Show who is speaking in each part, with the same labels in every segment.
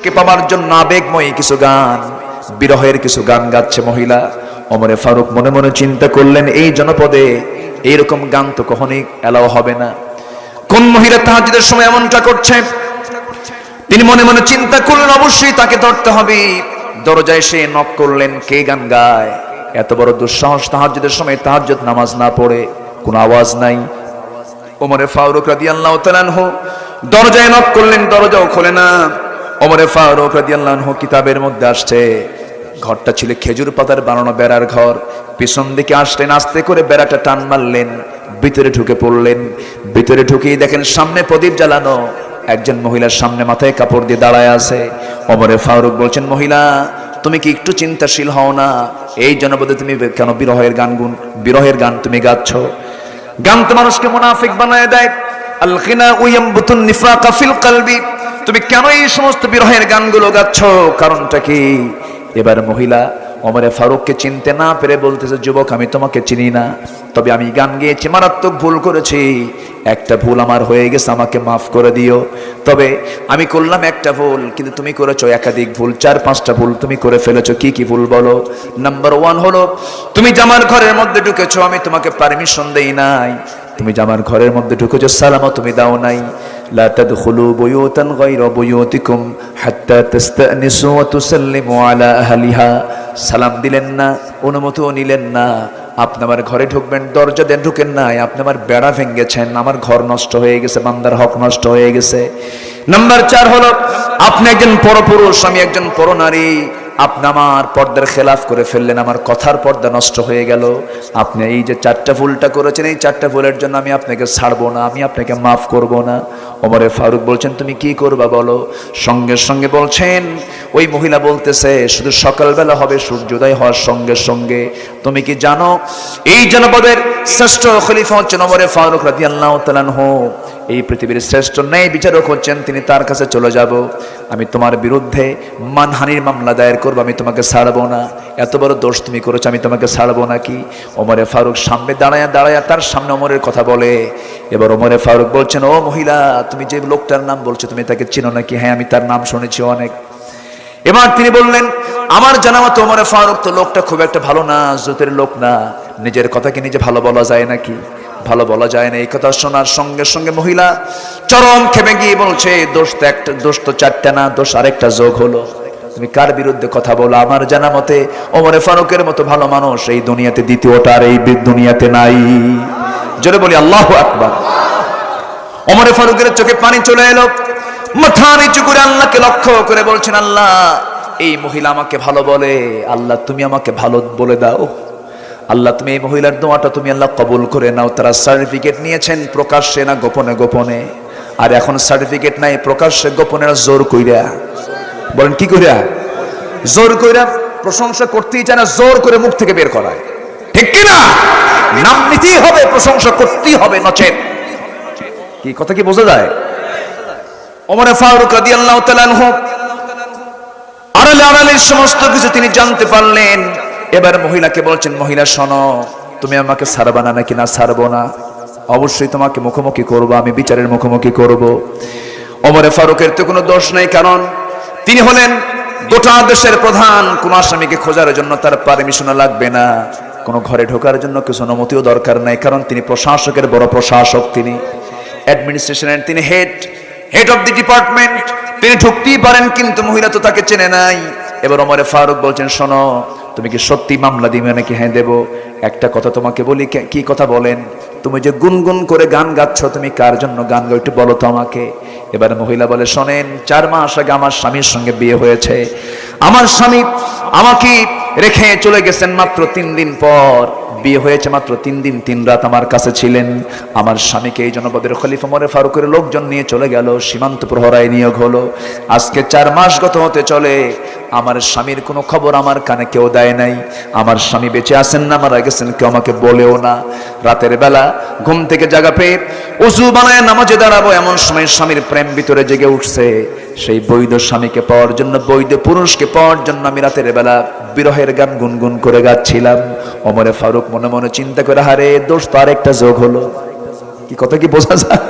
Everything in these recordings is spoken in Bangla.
Speaker 1: কে পাওয়ার জন্য আবেগময়ী কিছু গান, বিরহের কিছু গান গাচ্ছে মহিলা। ওমরে ফারুক মনে মনে চিন্তা করলেন, এই জনপদে এইরকম গান তো কখনোই এলাও হবে না। কোন মহিলা তাহাজ্জুদের সময় এমনটা করছে? তিনি মনে মনে চিন্তা করলেন, অবশ্যই তাকে ধরতে হবে। দরজায় এসে নক করলেন, কে গান গায়? এত বড় দুঃসাহস, তাহাজ্জুদের সময় তাহাজ্জুদ নামাজ না পড়ে, কোনো আওয়াজ নাই। ওমরে ফারুক রাদিয়াল্লাহু তাআলা আনহু দরজায় নক করলেন, দরজাও খোলে না। ওমরে ফারুক রাদিয়াল্লাহু আনহু কিতাবের মধ্যে আসছে, ঘরটা ছিল খেজুর পাতার বানানো বেড়ার ঘর। পিছন দিকে আসলেন, আস্তে করে বেড়াটা টান মারলেন, ভিতরে ঢুকে পড়লেন। ভিতরে ঢুকেই দেখেন সামনে প্রদীপ জ্বালানো, একজন মহিলার সামনে মাথায় কাপড় দিয়ে দাঁড়ায় আছে। ওমরে ফারুক বলছেন, মহিলা তুমি কি একটু চিন্তাশীল হও না? এই জনপদে তুমি কেন বিরহের গান তুমি গাচ্ছ? গান তো মানুষকে মুনাফিক বানায় দেয়। আল গিনা ইয়ামবুতুন নিফাকা ফিল কলবি। তুমি কেন এই সমস্ত বিরহের গানগুলো গাচ্ছ? কারণটা কি? এবার মহিলা ওমরে ফারুককে চিনতে না পেরে বলতেছে, যুবক আমি তোমাকে চিনি না, তবে আমি গান গেয়েছি, মারাত্মক ভুল করেছি। একটা ভুল আমার হয়ে গেছে, আমাকে মাফ করে দিও। তবে আমি করলাম একটা ভুল, কিন্তু তুমি করেছো একাধিক ভুল, 4-5টা ভুল তুমি করে ফেলেছো। কি কি ভুল বলো? নাম্বার 1 হলো, তুমি জামার ঘরের মধ্যে ঢুকেছো, আমি তোমাকে পারমিশন দেই নাই। তুমি জামার ঘরের মধ্যে ঢুকেছো, সালামও তুমি দাও নাই। লা তাদখুলু বুয়ুতান গায়রা বুয়ুতিকুম হাত্তা তাস্তানিসু ওয়া তুসাল্লিমু আলা আহলিহা। সালাম দিলেন না, অনুমতিও নিলেন না। আপনি আমার ঘরে ঢুকবেন, দরজা দিয়ে ঢুকেন নাই, আপনি আমার বেড়া ভেঙেছেন, আমার ঘর নষ্ট হয়ে গেছে, বান্দার হক নষ্ট হয়ে গেছে। নাম্বার 4 হলো, আপনি একজন পরপুরুষ, আমি একজন পরনারী, আপনি আমার পর্দার খেলাফ করে ফেললেন, আমার কথার পর্দা নষ্ট হয়ে গেল। আপনি এই যে 4টা ভুলটা করেছেন, এই 4টা ভুলের জন্য আমি আপনাকে ছাড়বো না, আমি আপনাকে মাফ করব না। ওমরে ফারুক বলছেন, তুমি কি করবা বলো? সঙ্গে সঙ্গে বলছেন, ওই মহিলা বলতেছে, শুধু সকালবেলা হবে সূর্যোদয় হওয়ার সঙ্গে সঙ্গে। তুমি কি জানো এই জনপদের শ্রেষ্ঠ খলিফা হচ্ছেন ওমরে ফারুক রাদিয়াল্লাহু তাআলা আনহু, এই পৃথিবীর শ্রেষ্ঠ ন্যায় বিচারক হচ্ছেন তিনি, তার কাছে চলে যাব। আমি তোমার বিরুদ্ধে মানহানির মামলা দায়ের করবো, আমি তোমাকে ছাড়বো না। এত বড় দোষ তুমি করেছো, আমি তোমাকে ছাড়বো নাকি? ওমরে ফারুক সামনে দাঁড়ায়া তার সামনে ওমরের কথা বলে। এবার ওমরে ফারুক বলছেন, ও মহিলা, তুমি যে লোকটার নাম বলছো, তুমি তাকে চিনো নাকি? হ্যাঁ, আমি তার নাম শুনেছি অনেক। এবার তিনি বললেন, আমার জানা মতো ওমরে ফারুক তো লোকটা খুব একটা ভালো না, জুতের লোক না। নিজের কথাকে নিজে ভালো বলা যায় নাকি? ভালো বলা যায় না। এই কথা শোনার সঙ্গে সঙ্গে মহিলা চরম খেপে গিয়ে বলছে, দোষ তো 4টা না, দোষ আরেকটা যোগ হলো। তুমি কার বিরুদ্ধে কথা বলো? আমার জানা মতে ওমরে ফারুকের মতো ভালো মানুষ এই দুনিয়াতে দ্বিতীয়টা আর এই দুনিয়াতে নাই। জোরে বলি আল্লাহু আকবার। ওমরে ফারুকের চোখে পানি চলে এলো, মাথা নিচু করে আল্লাহকে লক্ষ্য করে বলছেন, আল্লাহ এই মহিলা আমাকে ভালো বলে, আল্লাহ তুমি আমাকে ভালো বলে দাও। আল্লাহ তুমি এই মহিলার দোয়াটা তুমি আল্লাহ কবুল করে নাও। তারা সার্টিফিকেট নিয়েছেন প্রকাশ্যে না গোপনে গোপনে, আর এখন সার্টিফিকেট নাই, প্রকাশ্যে গোপনে জোর কইরা। বলেন কি কইরা? জোর কইরা। প্রশংসা করতেই চায় না, জোর করে মুখ থেকে বের করায়, ঠিক কিনা? নাম নিতেই হবে, প্রশংসা করতেই হবে, নচেত। কি কথা কি বোঝা যায়? ওমরে ফারুক রাদিয়াল্লাহু তাআলা আনহু আড়ালে সমস্ত কিছু তিনি জানতে পারলেন। এবার মহিলাকে বলছেন, মহিলা শোনো, তুমি আমাকে ছাড়বা না নাকি? না, ছাড়বো না, অবশ্যই তোমাকে মুখোমুখি করবো, আমি বিচারের মুখোমুখি করব। ওমরে ফারুকের তো কোনো দোষ নেই, কারণ তিনি হলেন গোটা দেশের প্রধান। কোন আসামিকে খোঁজার জন্য তার পারমিশন লাগবে না, কোনো ঘরে ঢোকার জন্য কিছু অনুমতিও দরকার নাই, কারণ তিনি প্রশাসকের বড় প্রশাসক, তিনি অ্যাডমিনিস্ট্রেশনের, তিনি হেড অফ দি ডিপার্টমেন্ট। তিনি ঢুকতেই পারেন, কিন্তু মহিলা তো তাকে চেনে নাই। এবার ওমরে ফারুক বলছেন, শোনো, তুমি কি সত্যি মামলা দিবে নাকি? হ্যাঁ দেব। একটা কথা তোমাকে বলি। কি কথা বলেন? তুমি যে গুনগুন করে গান গাচ্ছ, তুমি কার জন্য গান গাও একটু বলো তো আমাকে। এবার মহিলা বলে, শোনেন, 4 মাস আগে আমার স্বামীর সঙ্গে বিয়ে হয়েছে। আমার স্বামী আমাকে রেখে চলে গেছেন মাত্র 3 দিন পর। বিয়ে হয়েছে মাত্র 3 দিন 3 রাত আমার কাছে ছিলেন। আমার স্বামীকে এই জনপদের খলিফা ওমরে ফারুকের লোকজন নিয়ে চলে গেল, সীমান্ত প্রহরায় নিয়োগ হলো। আজকে 4 মাস গত হতে চলে, আমার স্বামীর কোনো খবর আমার কানে কেউ দেয় নাই। আমার স্বামী বেঁচে আছেন না মারা গেছেন কেউ আমাকে বলেও না। রাতের বেলা ঘুম থেকে জাগা পেয়ে ওযু বানায় নামাজে দাঁড়াবো, এমন সময় স্বামীর প্রেম ভিতরে জেগে উঠছে। সেই বৈধ স্বামীকে পাওয়ার জন্য, বৈধ পুরুষকে পাওয়ার জন্য আমি রাতের বেলা বিরহের গান গুনগুন করে গাচ্ছিলাম। ওমরে ফারুক মনে মনে চিন্তা করে, হারে দোষ তো আরেকটা যোগ হলো। কি কথা কি বোঝা যায়?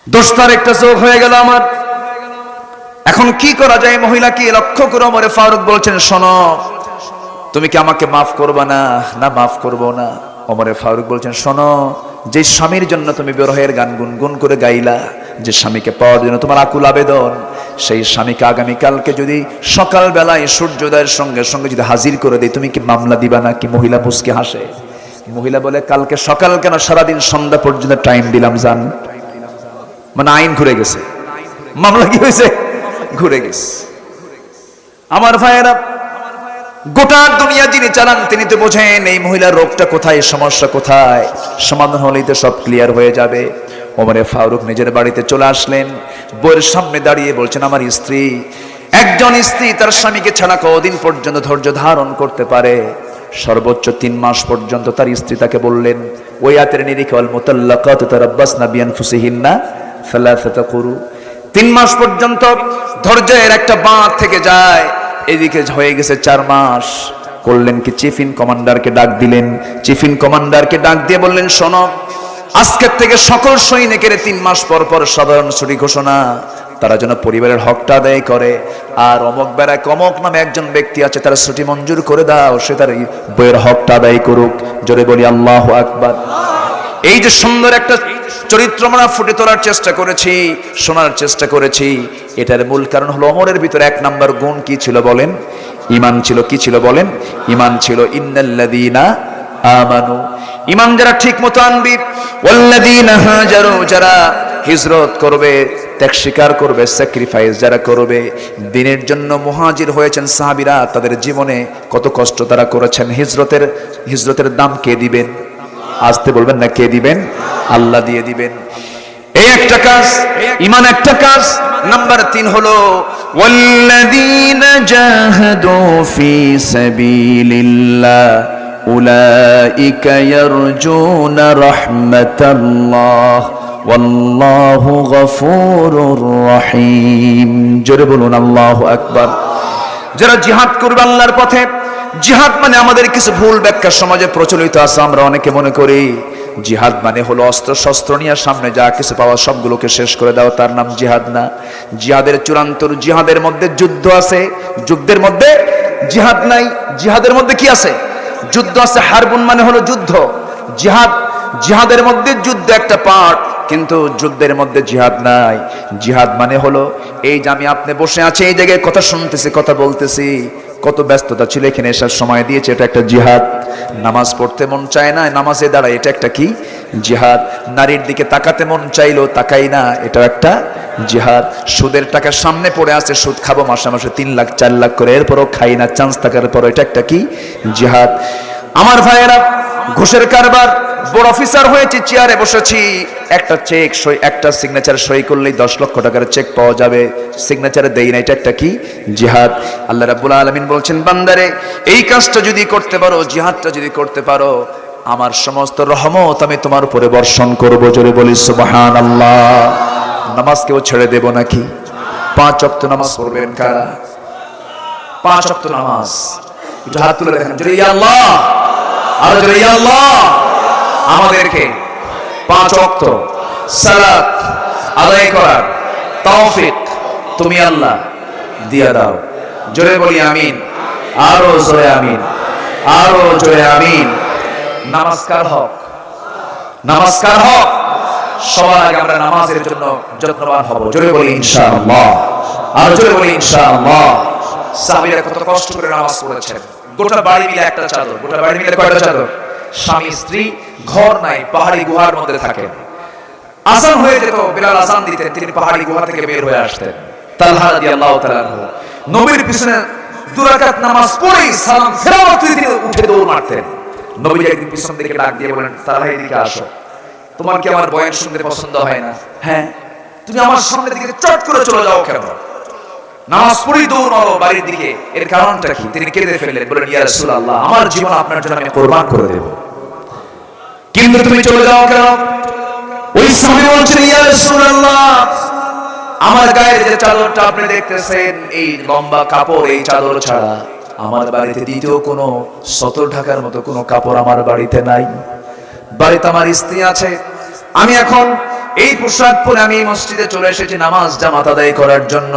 Speaker 1: দোষ তো আরেকটা যোগ হয়ে গেল আমার। এখন কি করা যায়? মহিলাকে লক্ষ্য করে ওমর ফারুক বলছেন, শোনো, তুমি কি আমাকে মাফ করবা না? না, মাফ করবো না। ওমর ফারুক বলছেন, শোনো, যে স্বামীর জন্য তুমি বিরহের গান গুনগুন করে গাইলা, যে স্বামীকে পাওয়ার জন্য তোমার আকুল আবেদন, সেই স্বামীকে আগামীকালকে যদি সকাল বেলায় সূর্যোদয়ের সঙ্গে সঙ্গে যদি হাজির করে দেয়, তুমি কি মামলা দিবা না? কি মহিলা মুচকে হাসে। মহিলা বলে, কালকে সকাল কেন, সারাদিন সন্ধ্যা পর্যন্ত টাইম দিলাম জান। মানে আইন ঘুরে গেছে, মামলা কি হয়েছে? ঘুরে গেছে। আমার ভাইয়েরা, গোটা দুনিয়া যিনি চালান তিনি তো বোঝেন এই মহিলার রোগটা কোথায়, সমস্যা কোথায়। সমাধান হলেই তো সব ক্লিয়ার হয়ে যাবে। ওমর ফারুক নিজের বাড়িতে চলে আসলেন, বউয়ের সামনে দাঁড়িয়ে বলছেন, আমার স্ত্রী, একজন স্ত্রী তার স্বামীকে ছাড়া কদিন পর্যন্ত ধৈর্য ধারণ করতে পারে? সর্বোচ্চ 3 মাস পর্যন্ত তার স্ত্রী তাকে বললেন, ওই আয়াতের নিরিখে, ওয়াল মুতাল্লাকাতু তারাব্বাসনা বিআনফুসিহিন্না সালাসাতা কুরু, 3 মাস পর্যন্ত ধৈর্যের একটা বাঁধ থেকে যায়। এদিকে হয়ে গেছে 4 মাস। করলেন কি, চিফ ইন কমান্ডারকে ডাক দিলেন। চিফ ইন কমান্ডারকে ডাক দিয়ে বললেন, শোনো, আজকের থেকে সকল সৈনিকের 3 মাস পর পর সাধারণ ছুটি ঘোষণা, তারা যেন পরিবারের হকটা আদায় করে। আর অমক বেড়ায় অমক নামে একজন ব্যক্তি আছে, তার ছুটি মঞ্জুর করে দাও, সে তার বইয়ের হকটা আদায় করুক। জোরে বলি আল্লাহু আকবার। এই যে সুন্দর একটা চরিত্র আমরা ফুটে তোলার চেষ্টা করেছি, শোনার চেষ্টা করেছি, এটার মূল কারণ হলো ওমরের ভিতরে 1 নম্বর গুণ কি ছিল বলেন? ঈমান ছিল। কি ছিল বলেন? ঈমান ছিল। ইন্নাল্লাযীনা আমানু, ঈমান যারা ঠিক মতো আনবি, ওয়াল্লাযীনা হাজারু, যারা হিজরত করবে, ত্যাগ স্বীকার করবে, স্যাক্রিফাইস যারা করবে, দ্বীনের জন্য মুহাজির হয়েছেন সাহাবীরা, তাদের জীবনে কত কষ্ট তারা করেছেন। হিজরতের দাম কে দিবেন? আসতে বলবেন না, কে দিবেন? আল্লাহ দিয়ে দিবেন। এই একটা কাজ, ঈমান একটা কাজ। নাম্বার 3 হলো ওয়াল্লাযীনা জাহাদু ফি সাবিলিল্লাহ উলাইকা ইয়ারজুনা রাহমাতাল্লাহ ওয়াল্লাহু গফুরুর রহিম। জোরে বলুন আল্লাহু আকবার। যারা জিহাদ করবে আল্লাহর পথে, জিহাদ মানে আমাদের কিছু ভুল ব্যাখ্যা সমাজে প্রচলিত আছে। আমরা অনেকে মনে করি জিহাদ মানে হলো অস্ত্র শস্ত্র নিয়ে সামনে যা কিছু পাওয়া সবগুলোকে শেষ করে দাও, তার নাম জিহাদ না। জিহাদের চূড়ান্ত, জিহাদের মধ্যে যুদ্ধ আছে, যুদ্ধের মধ্যে জিহাদ নাই। জিহাদের মধ্যে কি আছে? যুদ্ধ আছে। হারবুন মানে হলো যুদ্ধ, জিহাদের মধ্যে যুদ্ধ একটা পার্ট, কিন্তু যুদ্ধের মধ্যে জিহাদ নাই। জিহাদ মানে হলো এই যে আমি আপনি বসে আছি, এই জায়গায় কথা শুনতেছি, কথা বলতেছি, কত ব্যস্ততা ছিল, এখানে এসার সময় দিয়েছে, এটা একটা জিহাদ। নামাজ পড়তে মন চায় না, নামাজে দাঁড়ায়, এটা একটা কি? জিহাদ। নারীর দিকে তাকাতে মন চাইলো, তাকাই না, এটা একটা জিহাদ। সুদের টাকা সামনে পড়ে আছে, সুদ খাবো মাসে মাসে 3 লাখ 4 লাখ করে, এরপরও খাই না, চান্স থাকার পর, এটা একটা কি? জিহাদ। আমার ভাইয়েরা, ঘুষের কারবার, বড় অফিসার হয়েছে, চেয়ারে বসেছি, একটা চেক সই, একটা সিগনেচার সই করলেই 10 লক্ষ টাকার চেক পাওয়া যাবে, সিগনেচারে দেই না, এটা একটা কি? জিহাদ। আল্লাহ রাব্বুল আলামিন বলছেন, বান্দারে এই কাজটা যদি করতে পারো, জিহাদটা যদি করতে পারো, আমার সমস্ত রহমত আমি তোমার উপরে বর্ষণ করব। জোরে বলি সুবহানাল্লাহ। নামাজ কেউ ছেড়ে দেব নাকি? 5 ওয়াক্ত নামাজ পড়বেন কারা? 5 ওয়াক্ত নামাজ একটু হাত তুলে দেখেন, জোরে ইয়া আল্লাহ, আর জোরে ইয়া আল্লাহ। আমাদেরকে 5 ওয়াক্ত সালাত আদায় করার তৌফিক তুমি আল্লাহ দিয়া দাও। জোরে বলি আমিন, আরো জোরে আমিন, আরো জোরে আমিন। নামাজ কার হক? নামাজ কার হক? সবার আগে আমরা নামাজের জন্য যত্নবান হব। জোরে বলি ইনশাআল্লাহ, আর জোরে বলি ইনশাআল্লাহ। সাহাবীরা কত কষ্ট করে নামাজ পড়েছেন, গোটা বাড়ি মিলে একটা চাদর, গোটা বাড়ি মিলে কয়টা চাদর? স্বামী স্ত্রী, ঘর নাই, পাহাড়ি গুহার মধ্যে থাকেন। আযান হয়ে যেত, বিলাল আযান দিতেন, তিনি পাহাড়ি গুহা থেকে বের হয়ে আসতেন। তালহা রাদিয়াল্লাহু তাআলা আনহু নবীর পিছনে 2 রাকাত নামাজ পড়েই সালাম ফেরার মাত্র তিনি উঠে দৌড় মারতেন। নবী একদিন পিছন থেকে ডাক দিয়ে বলেন, তালহা এদিকে আসো, তোমার কি আমার বয়ান শুনতে পছন্দ হয় না? হ্যাঁ। তুমি আমার সামনে দিকে চট করে চলে যাও কেন? নামাজ পড়ি দৌড় মারো বাড়ির দিকে, এর কারণটা কি? তিনি কেঁদে ফেললেন, বলেন, ইয়া রাসূলুল্লাহ, আমার জীবন আপনার জন্য আমি কুরবান করে দেব, কিন্তু তুমি চলে যাও কেন? ওই সাহাবী বলছেন, ইয়া রাসূলুল্লাহ, আমার গায়ে যে চাদরটা আপনি দেখতেছেন, এই লম্বা কাপড়, এই চাদর ছাড়া আমার বাড়িতে দ্বিতীয় কোনো সতর ঢাকার মতো কোনো কাপড় আমার বাড়িতে নাই। বাড়িতে আমার স্ত্রী আছে, আমি এখন এই পোশাক পরে আমি মসজিদে চলে এসেছি নামাজ জামাত আদায় করার জন্য।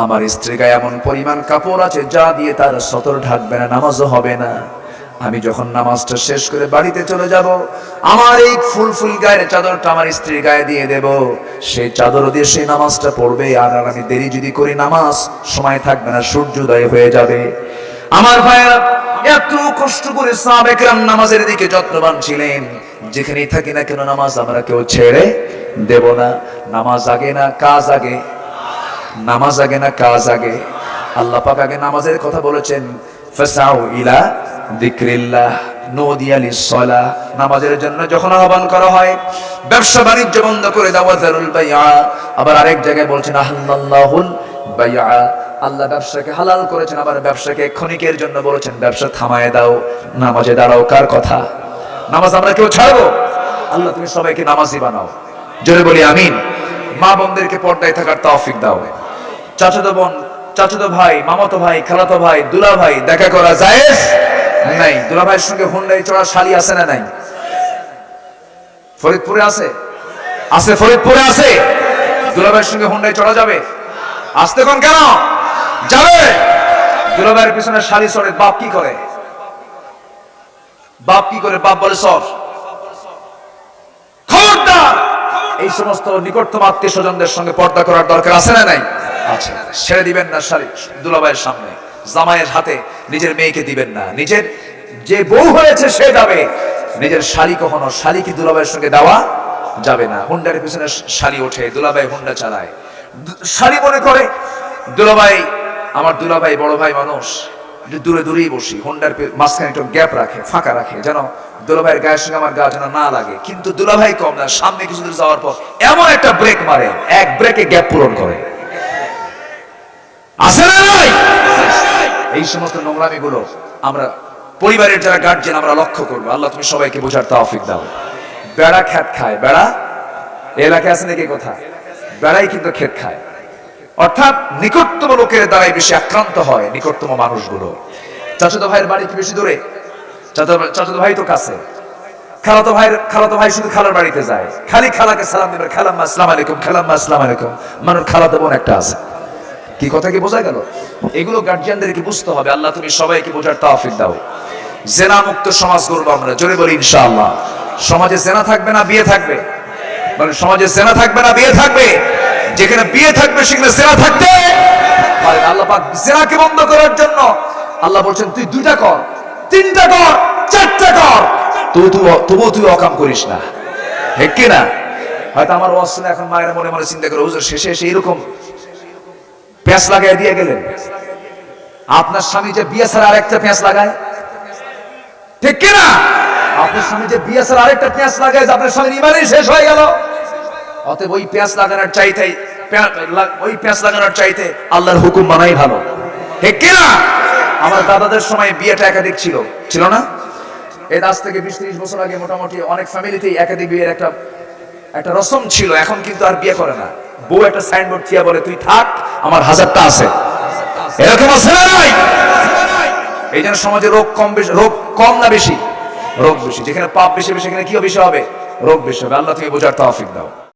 Speaker 1: আমার স্ত্রীর গায়ে এমন পরিমাণ কাপড় আছে যা দিয়ে তার সতর ঢাকবে না, নামাজও হবে না। আমি যখন নামাজটা শেষ করে বাড়িতে চলে যাব, আমার এই ফুল গায়ের চাদরটা আমার স্ত্রীর গায়ে দিয়ে দেব, সেই চাদর দিয়ে সেই নামাজটা পড়বে। আর আমি দেরি যদি করি নামাজ সময় থাকবে না, সূর্যোদয় হয়ে যাবে। আমার ভাইরা, এত কষ্ট করে সাহাবায়ে কেরাম নামাজের দিকে যত্নবান ছিলেন। যেখানেই থাকি না কেন নামাজ আমরা কেউ ছেড়ে দেব না। নামাজ আগে না কাজ আগে? নামাজ আগে না কাজ আগে? আল্লাহ পাক আগে নামাজের কথা বলেছেন, ফাসাউ ইলা যিকরিল্লাহ নুদিয়া লিস-সালাহ। নামাজের জন্য যখন আহ্বান করা হয়, ব্যবসা বাণিজ্য বন্ধ করে দাও, যারুল বাইআ। আবার আরেক জায়গায় বলছেন আহাল্লাল্লাহুল বাইআ, আল্লাহ ব্যবসাকে হালাল করেছেন। আবার ব্যবসাকে ক্ষণিকের জন্য বলেছেন ব্যবসা থামায় দাও, নামাজে দাঁড়াও। কার কথা? নামাজ আমরা কেউ ছাড়বো? আল্লাহ তুমি সবাইকে নামাজি বানাও, জোরে বলি আমিন। মা বোনদেরকে পর্দায় থাকার তৌফিক দাও। চাচাতো বোন, চাচাতো ভাই, মামাতো ভাই, খালাতো ভাই, দুলা ভাই দেখা করা জায়েজ নাই। দুলা ভাইয়ের সঙ্গে হুন্ডাই চড়া শালি আছে না নাই? ফরিদপুরে আছে? আছে, ফরিদপুরে আছে। দুলা ভাইয়ের সঙ্গে হুন্ডাই চড়া যাবে? আসতে কোন কেন যাবে? দুলা ভাইয়ের পিছনে শালি চড়ে, বাপ কি করে? বাপ কি করে? বাপ বলে সর। খবরদার, এই সমস্ত নিকটতম আত্মীয় স্বজনদের সঙ্গে পর্দা করার দরকার আছে না নাই? আচ্ছা, ছেড়ে দিবেন না শালি দুলাভাইয়ের সামনে, জামাইয়ের হাতে নিজের মেয়েকে দিবেন না। নিজের যে বউ হয়েছে সে যাবে, নিজের শালি কখনো শালিকে দুলাভাইয়ের সঙ্গে দেওয়া যাবে না। হুন্ডার পিছনে শালি ওঠে, দুলাভাই হুন্ডা চালায়। শালি মনে করে দুলাভাই আমার, দুলাভাই বড় ভাই মানুষ, দূরে দূরেই বসি, হুন্ডার মাঝখানে একটু গ্যাপ রাখে, ফাঁকা রাখে, যেন দুলাভাইয়ের গায়ের সঙ্গে আমার গা যেন না লাগে। কিন্তু দুলাভাই কম না, সামনে কিছু দূর যাওয়ার পর এমন একটা ব্রেক মারে, এক ব্রেকে গ্যাপ পূরণ করে। আছে না নাই? এই সমস্ত নোংরামি গুলো আমরা পরিবারের যারা গার্জিয়ান আমরা লক্ষ্য করবো। আল্লাহ তুমি সবাইকে বোঝার তৌফিক দাও। বেড়া খেত খায়, বেড়া এলাকায় আছে নাকি? কথা, বেড়াই কিন্তু খেত খায়। অর্থাৎ নিকটতম লোকের দ্বারাই বেশি আক্রান্ত হয় নিকটতম মানুষগুলো। চাচাতো ভাইয়ের বাড়ি কি বেশি দূরে? চাচাতো ভাই তো কাছে। খালাতো ভাই শুধু খালার বাড়িতে যায়, খালি খালাকে সালাম দিবে, খালাম্মা আসসালামু আলাইকুম, খালাম্মা আসসালামু আলাইকুম। মানুষ খালাতো বোন একটা আছে। কি কথা কি বোঝা গেল? এগুলো গার্জিয়ানদেরকে বুঝতে হবে। আল্লাহ তুমি সবাইকে বোঝার তৌফিক দাও। জেনা মুক্ত সমাজ গড়বো আমরা, জোরে বলি ইনশাআল্লাহ। সমাজে জেনা থাকবে না বিয়ে থাকবে? মানে সমাজে জেনা থাকবে না বিয়ে থাকবে? যেখানে বিয়ে থাকবে সেখানে জেনা থাকতে পারে না। আল্লাহ পাক জেনাকে বন্ধ করার জন্য আল্লাহ বলছেন তুই 2টা কর, 3টা কর, 4টা কর, তবুও তুই অকাম করিস না। ঠিক কি না? হয়তো আমার ওয়াজ শুনে এখন মায়ের মনে মনে চিন্তা করে, হুজুর শেষে এসে এরকম পেঁচ লাগাই দিয়ে গেলেন। আপনার স্বামী যে বিয়ে ছাড়া আরেকটা পেঁচ লাগায়, ঠিক কি না? আপনার স্বামী যে বিয়ে ছাড়া আরেকটা পেঁচ লাগায়, আপনার স্বামীর ইমানই শেষ হয়ে গেল। অতএব ওই পেঁচ লাগানোর চাইতে আল্লাহর হুকুম মানাই ভালো, ঠিক কি না? আমার দাদাদের সময় বিয়েটা একাধিক ছিল না? এই আজ থেকে 20-30 বছর আগে মোটামুটি অনেক ফ্যামিলিতেই একাধিক বিয়ের একটা রসম ছিল। এখন কিন্তু আর বিয়ে করে না। বউ একটা সাইনবোর্ড দিয়া বলে তুই থাক, আমার 1000টা আছে। এরকম আছে না নাই? এই জন্য সমাজে রোগ কম না বেশি? রোগ বেশি। যেখানে পাপ বেশি সেখানে কি বেশি হবে? রোগ বেশি হবে। আল্লাহ তুমি বোঝার তৌফিক দাও।